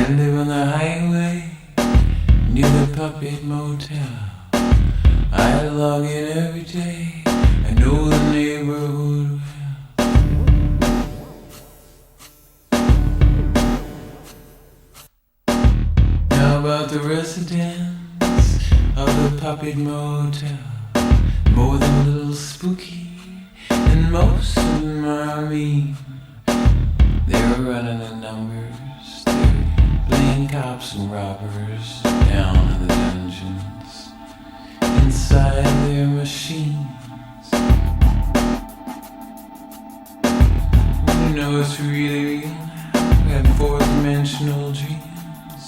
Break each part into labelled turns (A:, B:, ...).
A: I live on the highway near the puppet motel. I log in every day. I know the neighborhood well. Now about the residents of the puppet motel, more than a little spooky, and most of them are mean. They're running the numbers, they're playing cops and robbers down in the dungeons, inside their machines. You know it's really real now, we have four-dimensional dreams.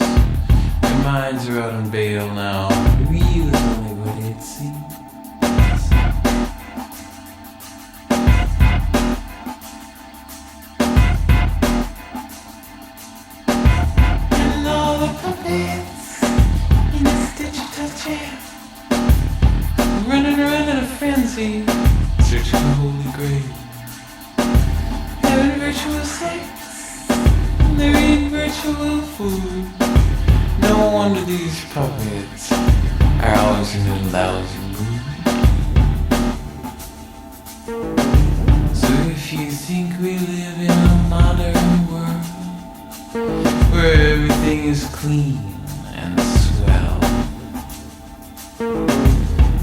A: Their minds are out on bail now, real is only what it seems. In this digital jail, running around in a frenzy, searching for holy grail, having virtual sex, and they're eating virtual food. No wonder these puppets are always in a lousy mood. So if you think we live in a modern world where everything is clean and swell,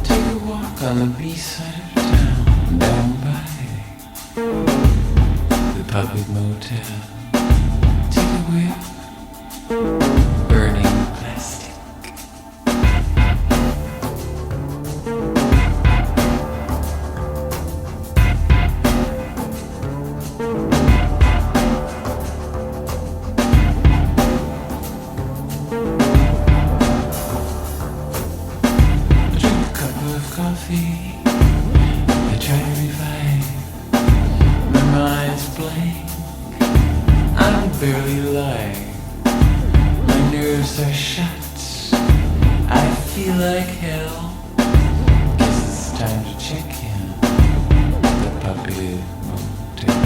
A: take a walk on the B-side of town, down by the puppet motel. Take a whiff, burning plastic. Coffee, I try to revive. My mind's blank, I'm barely alive. My nerves are shut, I feel like hell. Guess it's time to check in at the puppet motel.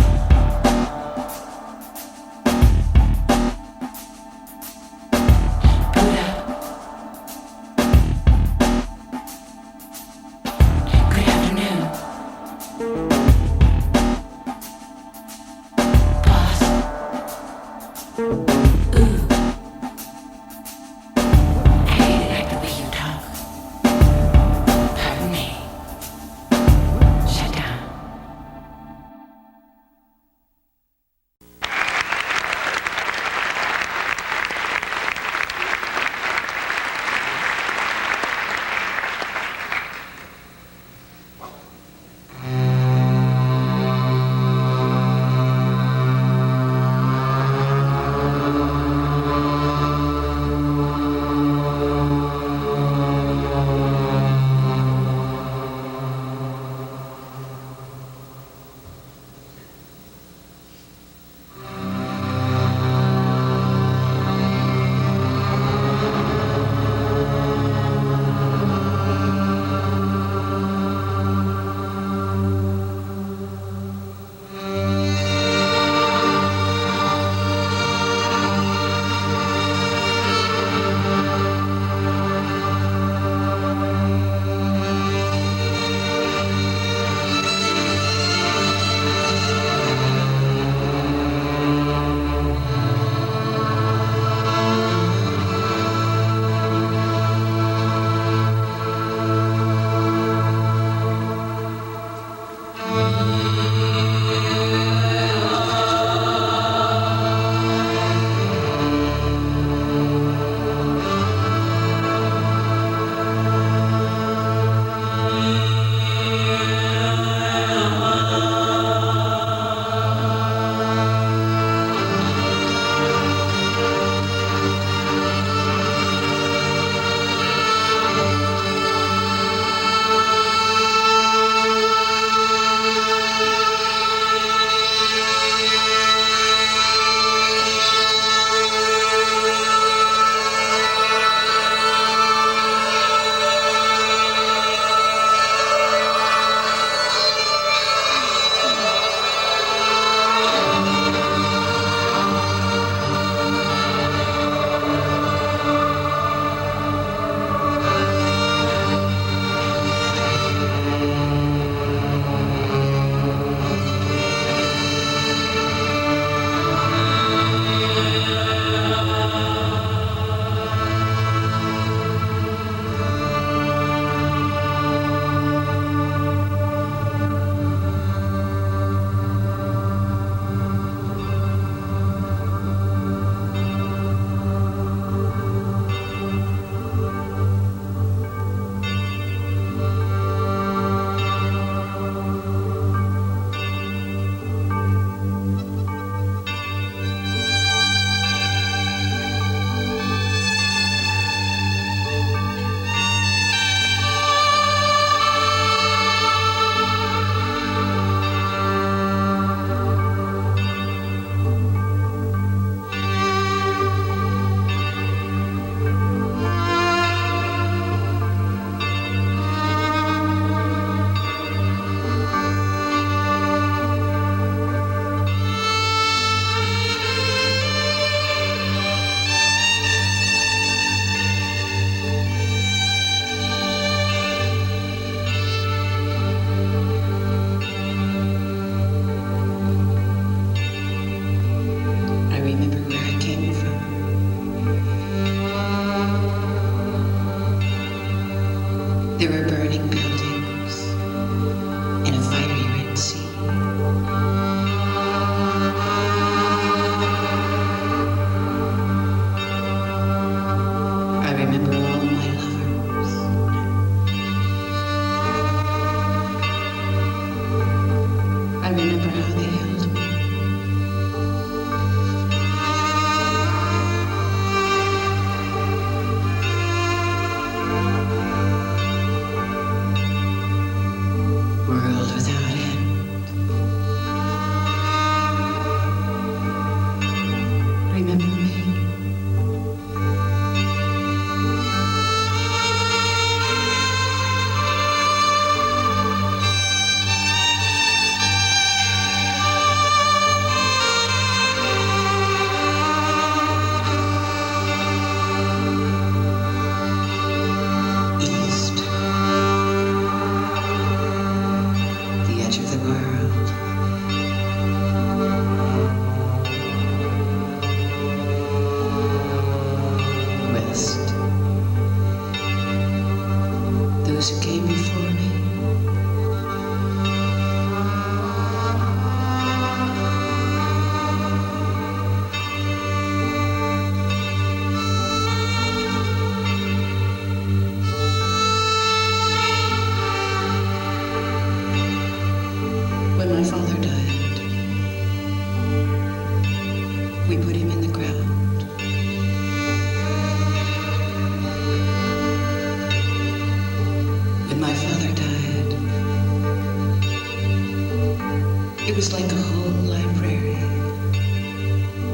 B: was like the whole library.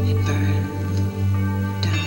B: It burned down.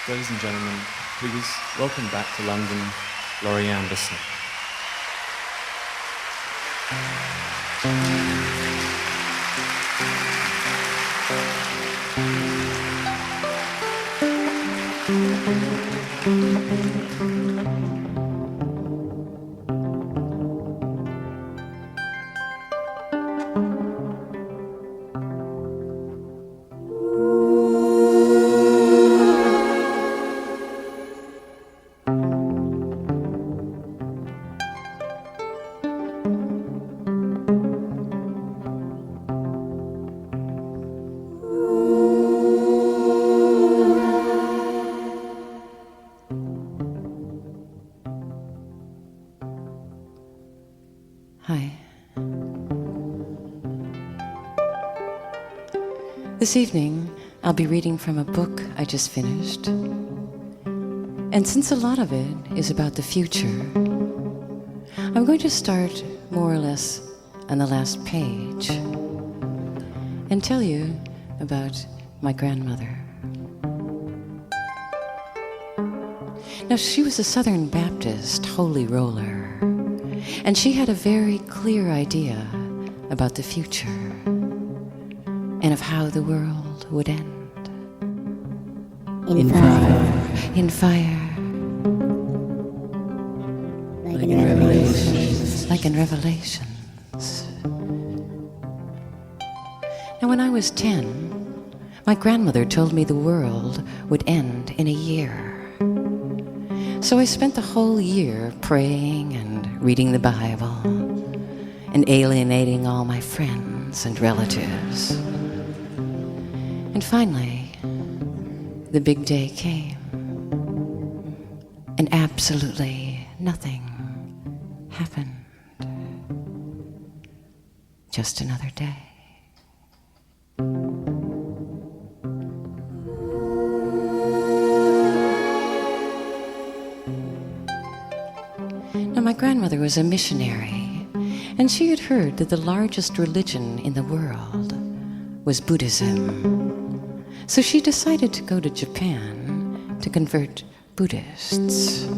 C: Ladies and gentlemen, please welcome back to London, Laurie Anderson.
D: Hi. This evening, I'll be reading from a book I just finished. And since a lot of it is about the future, I'm going to start more or less on the last page and tell you about my grandmother. Now, she was a Southern Baptist holy roller, and she had a very clear idea about the future and of how the world would end. In fire. In fire. Like in Revelations. Like in Revelations. Now, when I was 10, my grandmother told me the world would end in a year. So I spent the whole year praying and reading the Bible and alienating all my friends and relatives. And finally, the big day came, and absolutely nothing happened. Just another day. Now, my grandmother was a missionary, and she had heard that the largest religion in the world was Buddhism. So she decided to go to Japan to convert Buddhists, to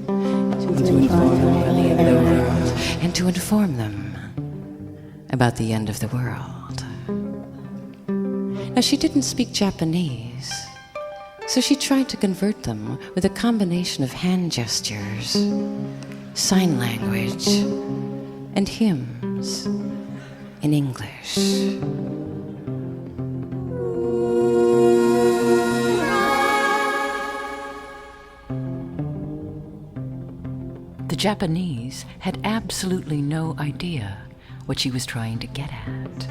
D: inform the world, and to inform them about the end of the world. Now, she didn't speak Japanese, so she tried to convert them with a combination of hand gestures, sign language, and hymns in English. The Japanese had absolutely no idea what she was trying to get at.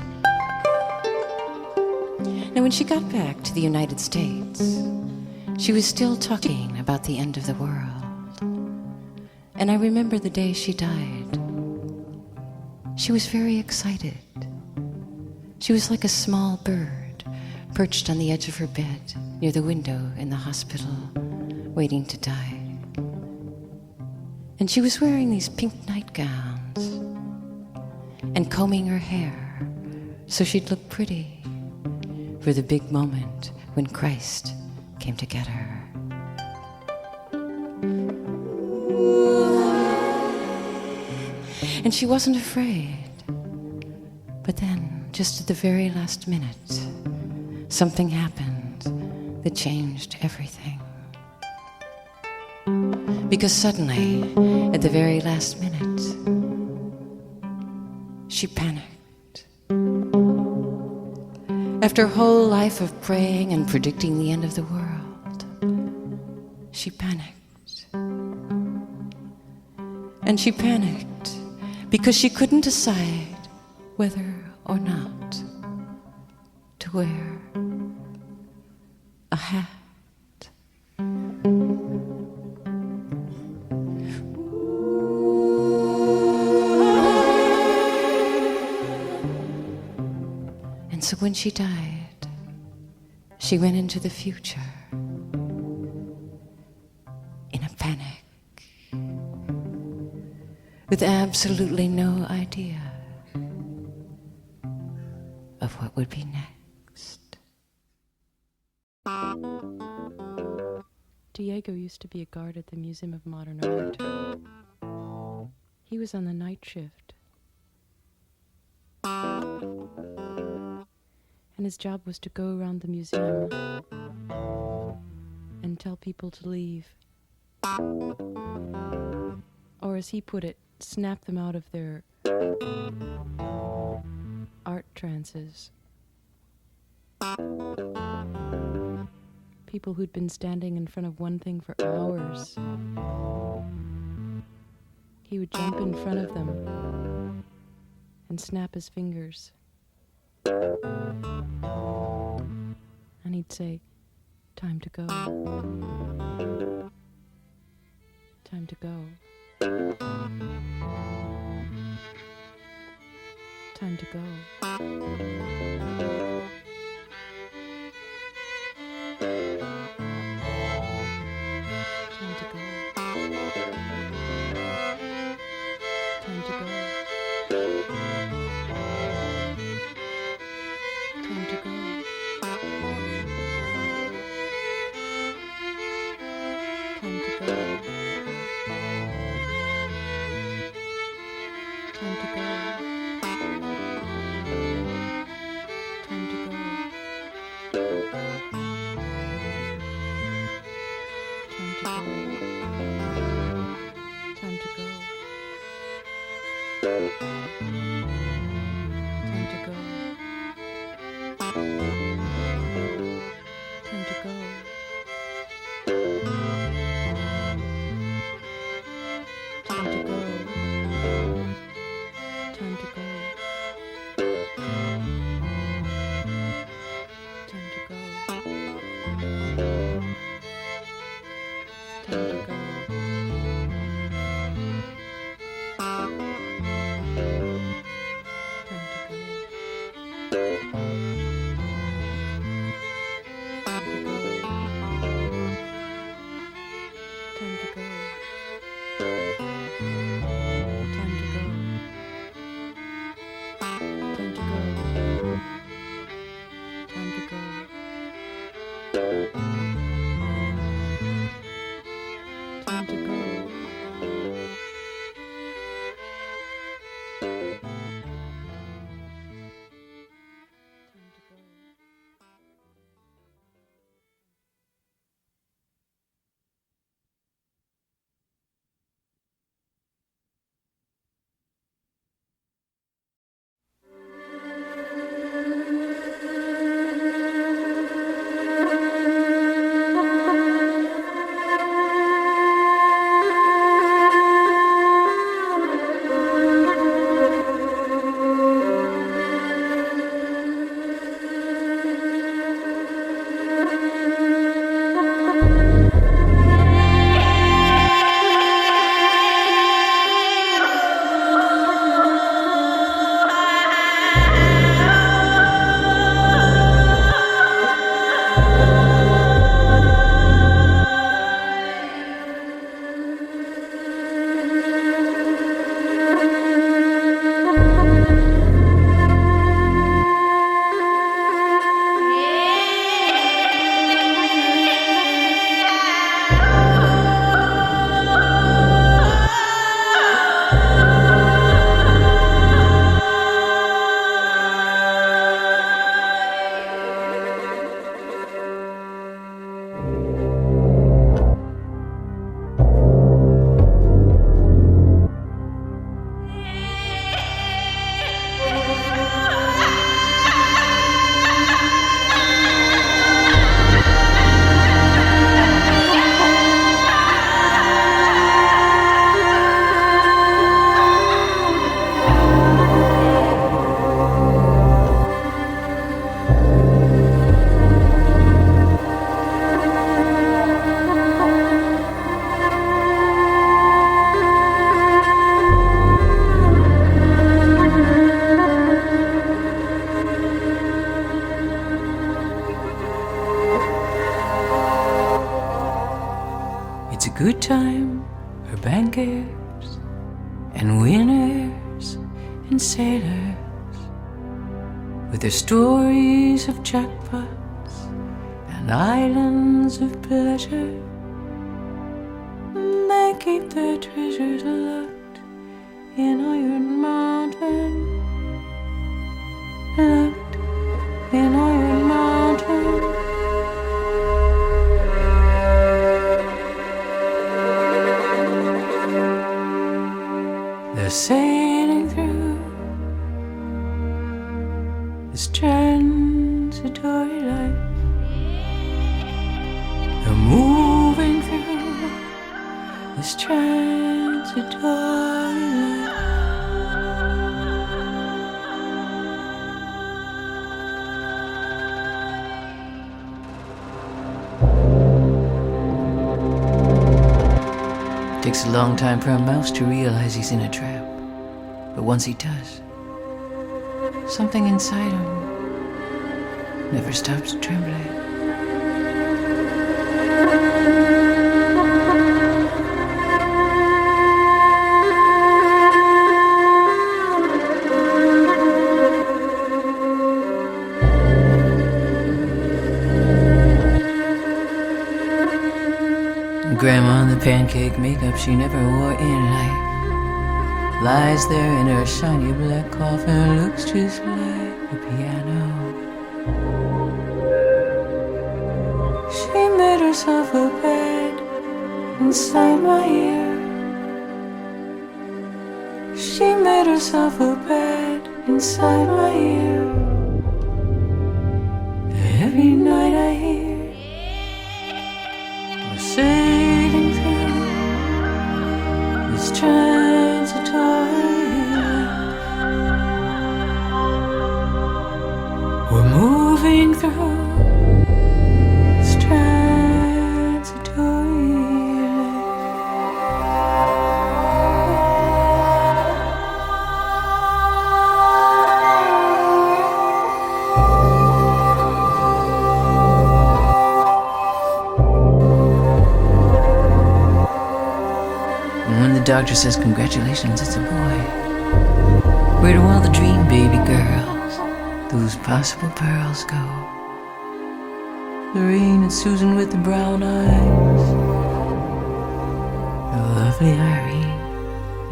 D: Now, when she got back to the United States, she was still talking about the end of the world. And I remember the day she died. She was very excited. She was like a small bird perched on the edge of her bed near the window in the hospital, waiting to die. And she was wearing these pink nightgowns and combing her hair so she'd look pretty for the big moment when Christ came to get her. And she wasn't afraid. But then, just at the very last minute, something happened that changed everything. Because suddenly, at the very last minute, she panicked. After a whole life of praying and predicting the end of the world, she panicked. And she panicked because she couldn't decide whether or not to wear a hat. And so when she died, she went into the future in a panic, with absolutely no idea of what would be next.
E: Diego used to be a guard at the Museum of Modern Art. He was on the night shift. And his job was to go around the museum and tell people to leave. Or as he put it, snap them out of their art trances. People who'd been standing in front of one thing for hours. He would jump in front of them and snap his fingers. And he'd say, "Time to go. Time to go. Time to go."
D: and winners and sailors, with their stories of jackpots and islands of pleasure. They keep their treasures locked in Iron Mountain, locked in Iron Mountain. They're sailing through this transitory life. They're moving through this transitory life. Takes a long time for a mouse to realize he's in a trap. But once he does, something inside him never stops trembling. Grandma in the pancake makeup she never wore in life lies there in her shiny black coffin, looks just like a piano. She made herself a bed inside my ear. She made herself a bed inside my ear. Every night I hear we're sailing through this transitory life. We're moving through this transitory The doctor says, congratulations, it's a boy. Where do all the dream baby girls, those possible pearls, go? Lorraine and Susan with the brown eyes, the lovely Irene,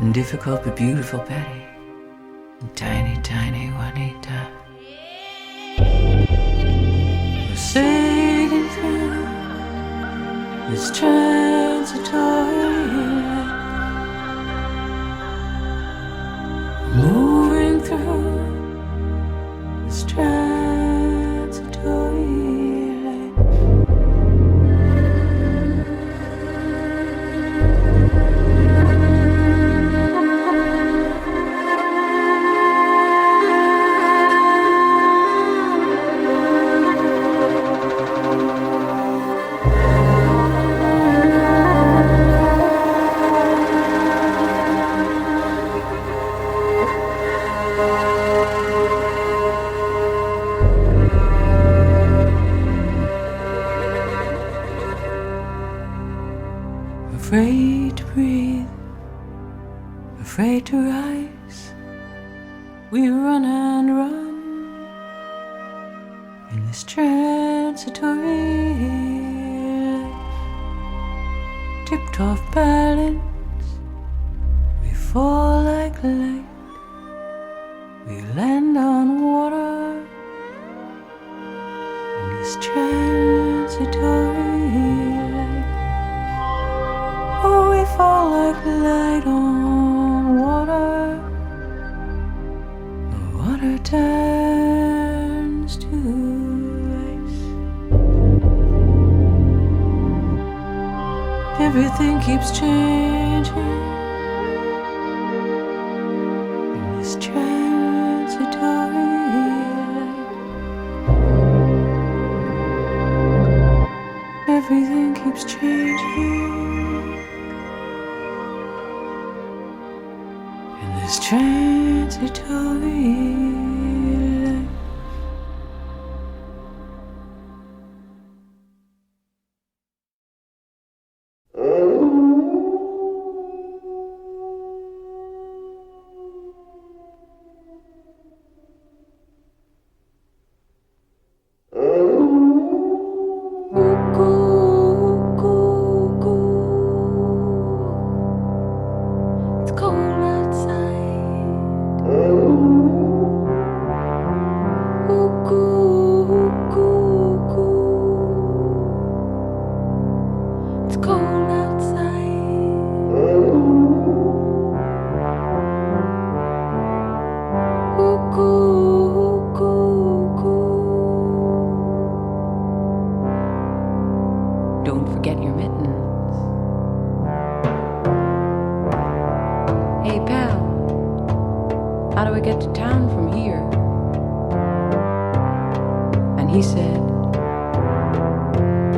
D: and difficult but beautiful Betty, and tiny, tiny Juanita. We're sailing through this transitory life. Moving through this transitory life. Afraid to breathe, afraid to rise, we run and run in this transitory life. Tipped off balance, we fall like light, we land on water in this transitory life. Oh, we fall like light on water. The water turns to ice. Everything keeps changing in this transitory life. Everything keeps changing. This transitory life.
E: "Hey pal, how do I get to town from here?" And he said,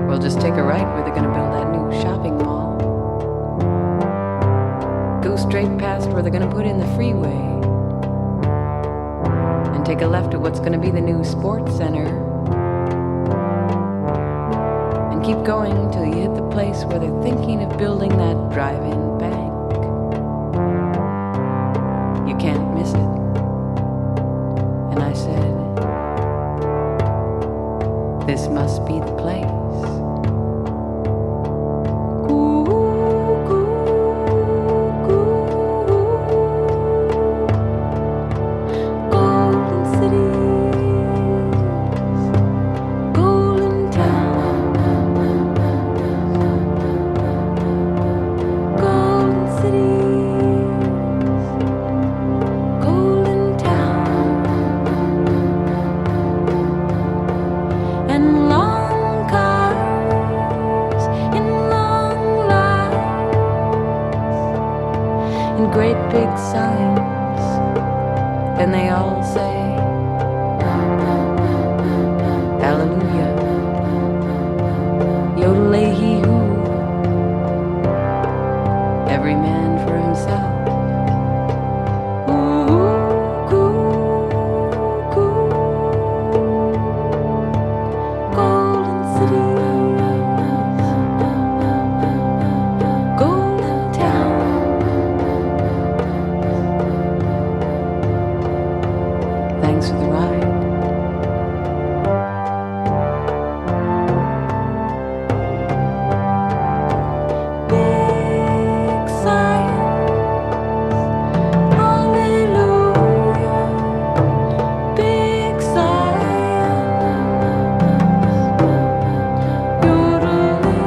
E: "We'll just take a right where they're gonna build that new shopping mall. Go straight past where they're gonna put in the freeway. And take a left at what's gonna be the new sports center. And keep going till you hit the place where they're thinking of building that drive-in bank. You can't miss it." And I said, "This must be the place." Great big signs, and they all say, "Hallelujah, yodel-ay-hee-hoo, every man for himself." Thanks for the ride. Big science, hallelujah. Big science, yodel-ay-hee-hoo.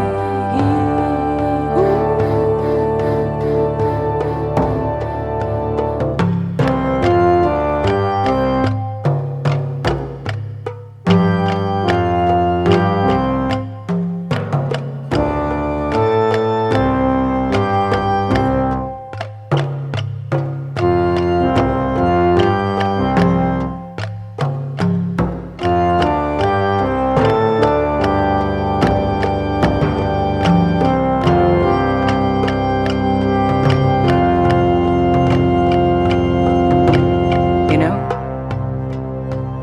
E: You know,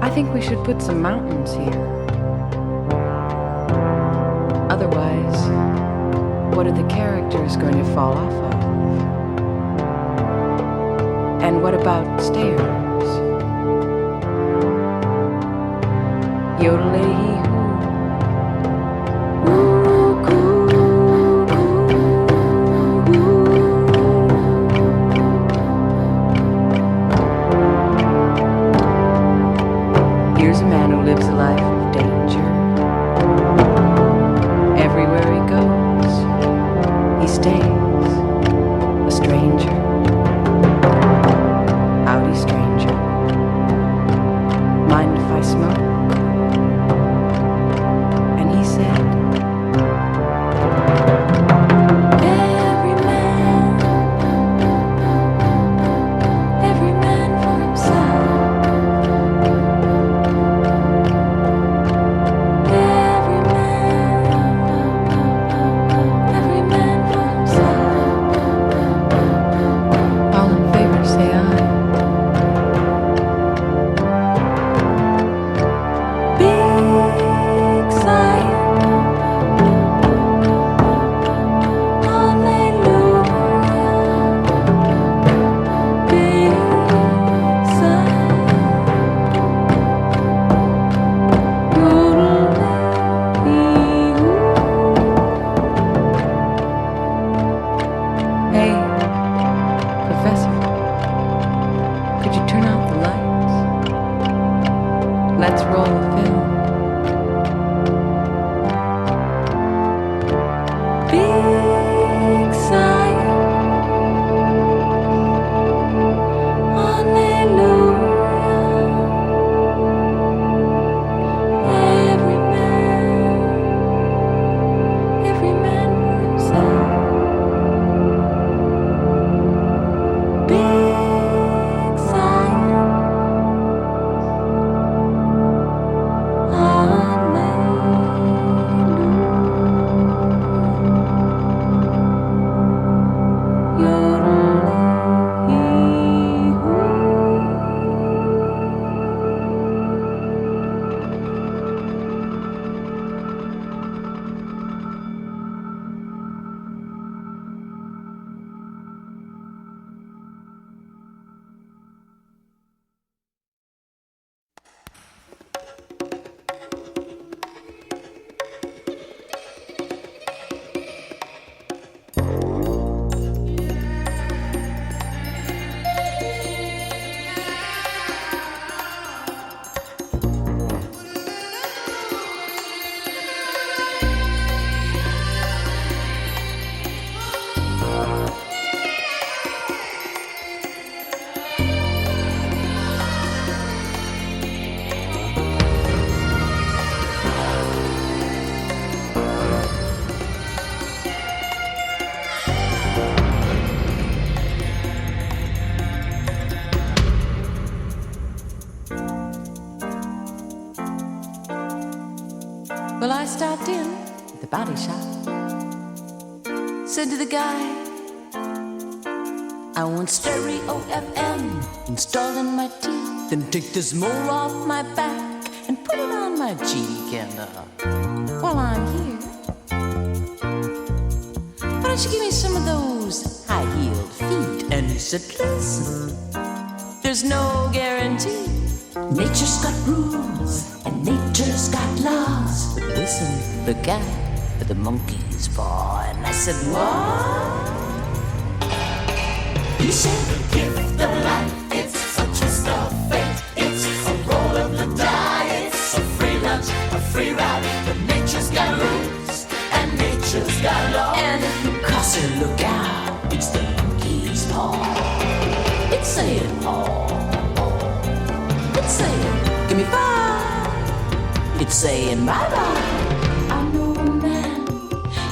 E: I think we should put some mountains here. Otherwise, what are the characters going to fall off of? And what about stairs? Yodel-ay-hee-hoo. Here's a man who lives a life of danger. Everywhere he goes, he stays a stranger. Howdy, stranger. Mind if I smoke? And he said, every man for himself. Every man for himself.
D: Well, I stopped in at the body shop, said to the guy, I want stereo FM installed in my teeth, then take this mole off my back and put it on my cheek. And while I'm here, why don't you give me some of those high-heeled feet? And he said, listen, there's no guarantee. Nature's got rules and nature's got laws. But listen, the guy with the monkey's paw. And I said, what? He said, the gift of life, it's such a stuff fate. It's a roll of the die, it's a free lunch, a free ride. But nature's got rules and nature's got laws. And if you cross her, look out, it's the monkey's paw. It's saying, oh. It's saying, give me 5. It's saying, bye-bye. I know a man,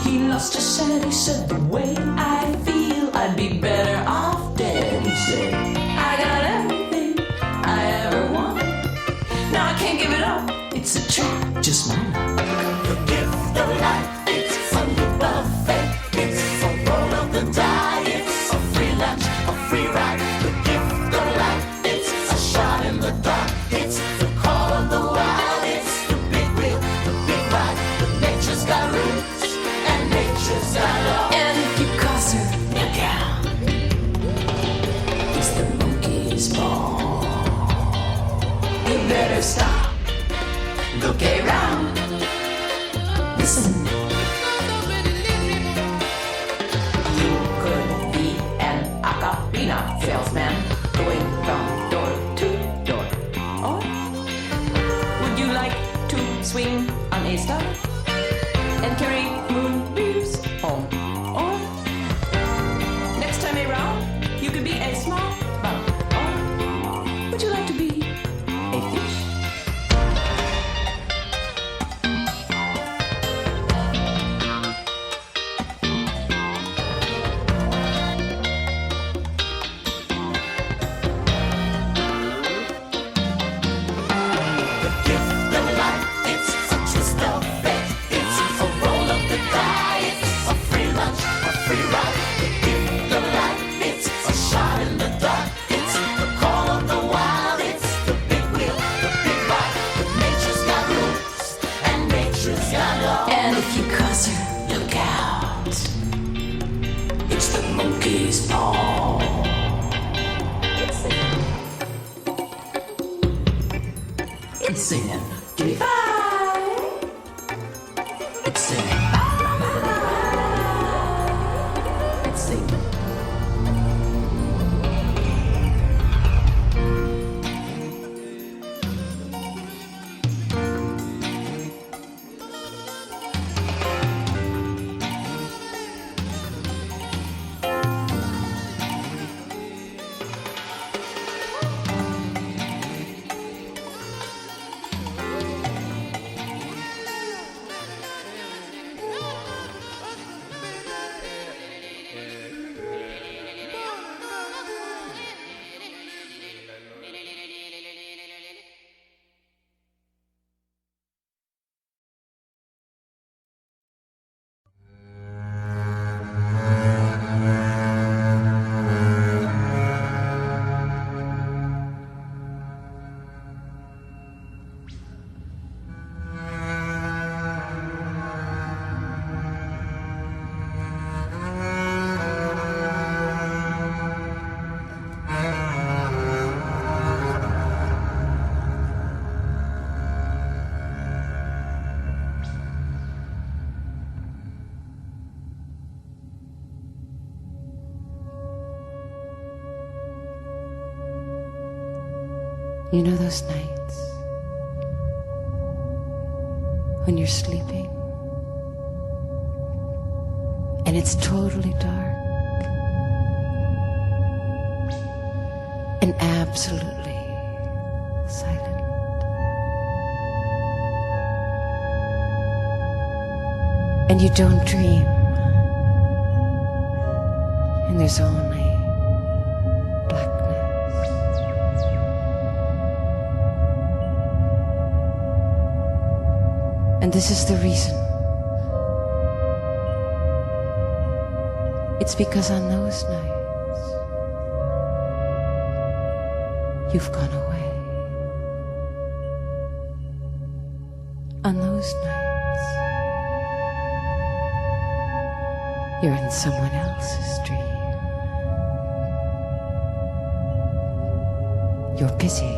D: he lost his set. He said, the way I feel, I'd be better off dead. He said, I got everything I ever wanted. Now I can't give it up. It's a trap, just my luck. The gift of life, it's a loop of fate. It's a roll of the die. It's a free lunch, a free ride. The gift of life, it's a shot in the dark. It's the call of the wild. It's the big wheel, the big ride. But nature's got roots and nature's got law. And if you cross her, look out. It's the monkey's paw. You better stop. Look around. Listen. You could be an acapella salesman going from door to door. Or would you like to swing on a star and carry moonbeams home? Or next time around, you could be a small bug. Or would you like to be a fish? And if you cross her, look out. It's the monkey's paw. It's singing. It's singing. Give me 5. It's singing. It's singing.
E: You know those nights when you're sleeping and it's totally dark and absolutely silent. And you don't dream, and there's only
D: And this is the reason. It's because on those nights, you've gone away. On those nights, you're in someone else's dream. You're busy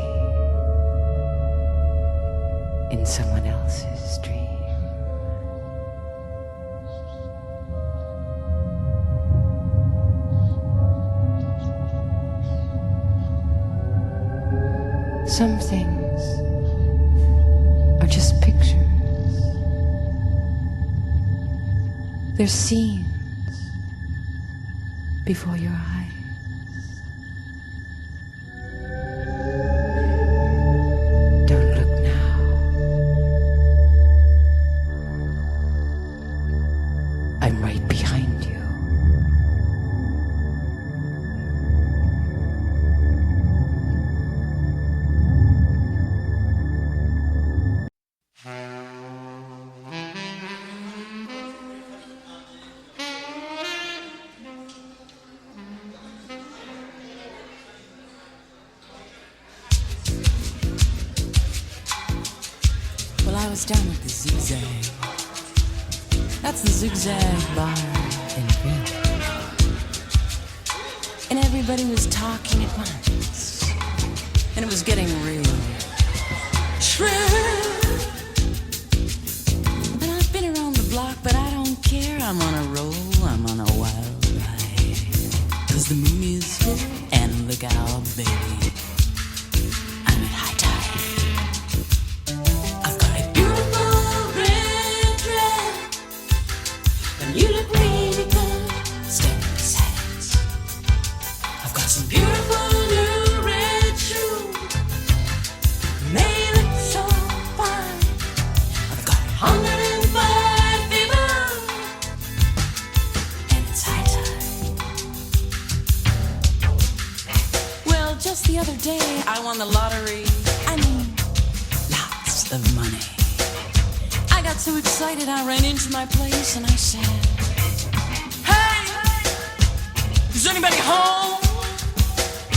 D: in someone else's dream. Some things are just pictures. They're scenes before your eyes. Don't look now. I'm right behind you. Well, I was down at the Zigzag. That's the Zigzag bar in Greenwich. And everybody was talking at once. And it was getting real shrill. And I've been around the block, but I don't care. I'm on a roll, I'm on a wild ride. 'Cause the moon is full, and look out, baby, I'm at high tide. I've got a beautiful red dress, and you look really good standing beside it. I've got some beautiful new red shoes, they look so fine. I've got 105 fever, and it's high tide. Well, just the other day I won the lottery. I mean, lots of money. I got so excited I ran into my place and I said, "Hey, is anybody home?"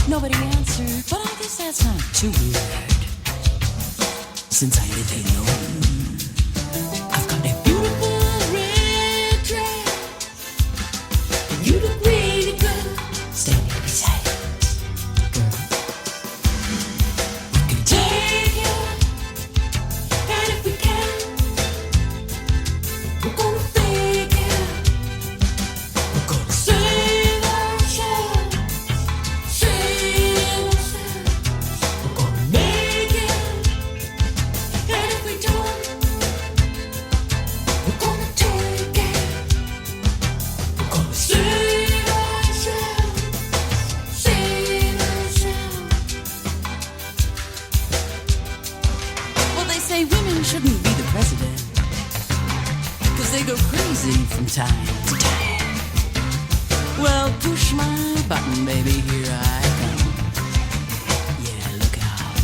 D: Nobody answered, but I guess that's not too weird, since I live alone. I've got a beautiful red dress, and you look really good standing beside it. Girl, we can take it, and if we can, we're gonna fake it. We're gonna save ourselves, save ourselves. We're gonna make it, and if we don't, we're gonna take it. We're gonna save ourselves, save ourselves. Well, they say women shouldn't be the president, 'cause they go crazy from time to time. Well, push my button, baby, here I come. Yeah, look out.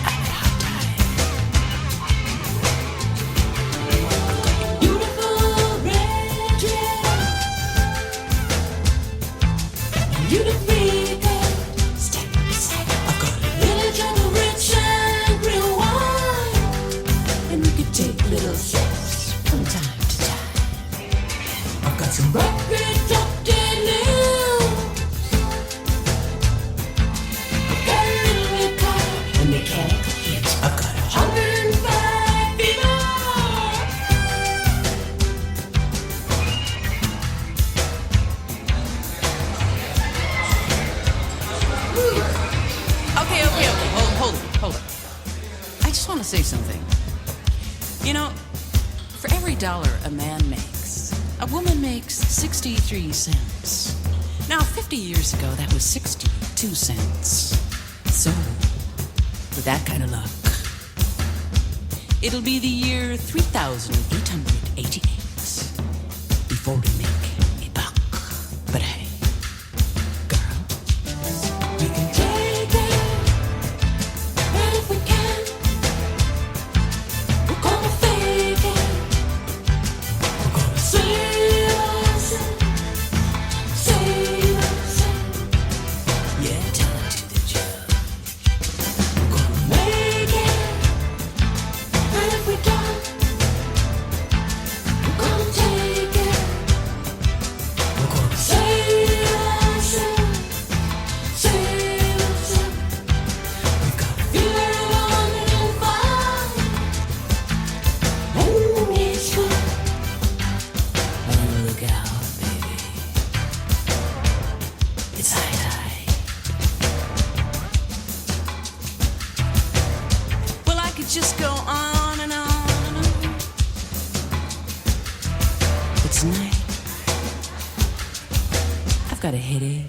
D: I'm at high tide. Beautiful red dress, and you look really good standing beside it. I've got a little jungle rich and real wine, and we could take little sips from time to time. I've got some rocket adopted news. I've got a little red car, and they can't hit. I've got 105 fever. Okay. Hold it. I just want to say something. You know, for every dollar a man makes, a woman makes 63 cents. Now, 50 years ago, that was 62 cents. So, with that kind of luck, it'll be the year 3888 before we make a buck. But hey, girl, we can take it, and if we can,
F: got a headache?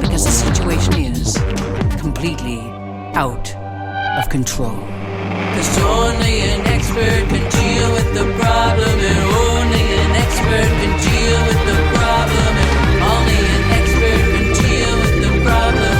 F: Because the situation is completely out of control.
G: Cause only an expert can deal with the problem, and only an expert can deal with the problem, and only an expert can deal with the problem.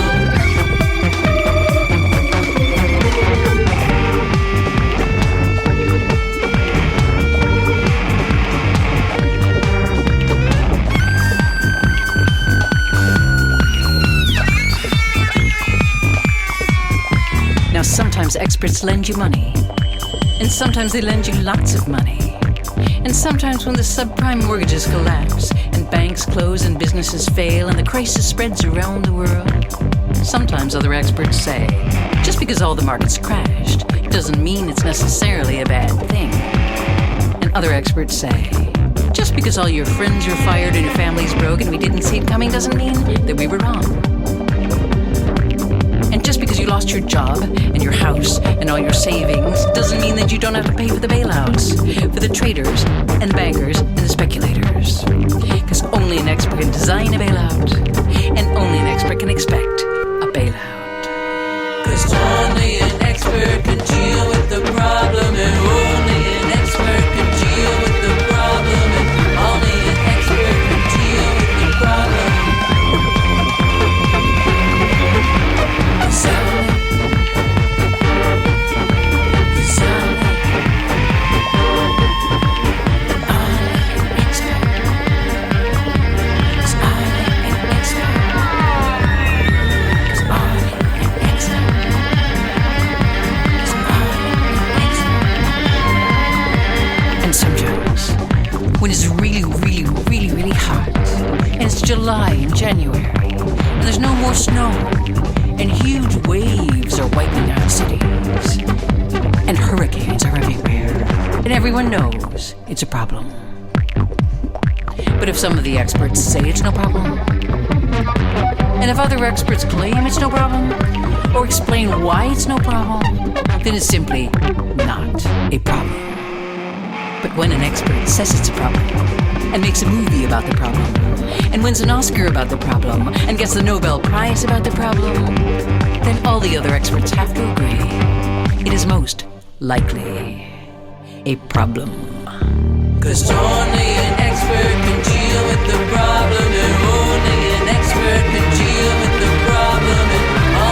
F: Now, sometimes experts lend you money, and sometimes they lend you lots of money. And sometimes when the subprime mortgages collapse, and banks close and businesses fail, and the crisis spreads around the world, sometimes other experts say, just because all the markets crashed doesn't mean it's necessarily a bad thing. And other experts say, just because all your friends were fired and your family's broke and we didn't see it coming doesn't mean that we were wrong. And just because you lost your job and your house and all your savings doesn't mean that you don't have to pay for the bailouts, for the traders and the bankers and the speculators. Because only an expert can design a bailout, and only an expert can expect a bailout.
G: Cause only an expert can deal with the problem, and only an expert can deal with the problem, and only an expert can deal with the problem.
F: When it's really hot, and it's July and January, and there's no more snow, and huge waves are wiping out cities, and hurricanes are everywhere, and everyone knows it's a problem. But if some of the experts say it's no problem, and if other experts claim it's no problem, or explain why it's no problem, then it's simply not a problem. But when an expert says it's a problem, and makes a movie about the problem, and wins an Oscar about the problem, and gets the Nobel Prize about the problem, then all the other experts have to agree it is most likely a problem.
G: 'Cause only an expert can deal with the problem, and only an expert can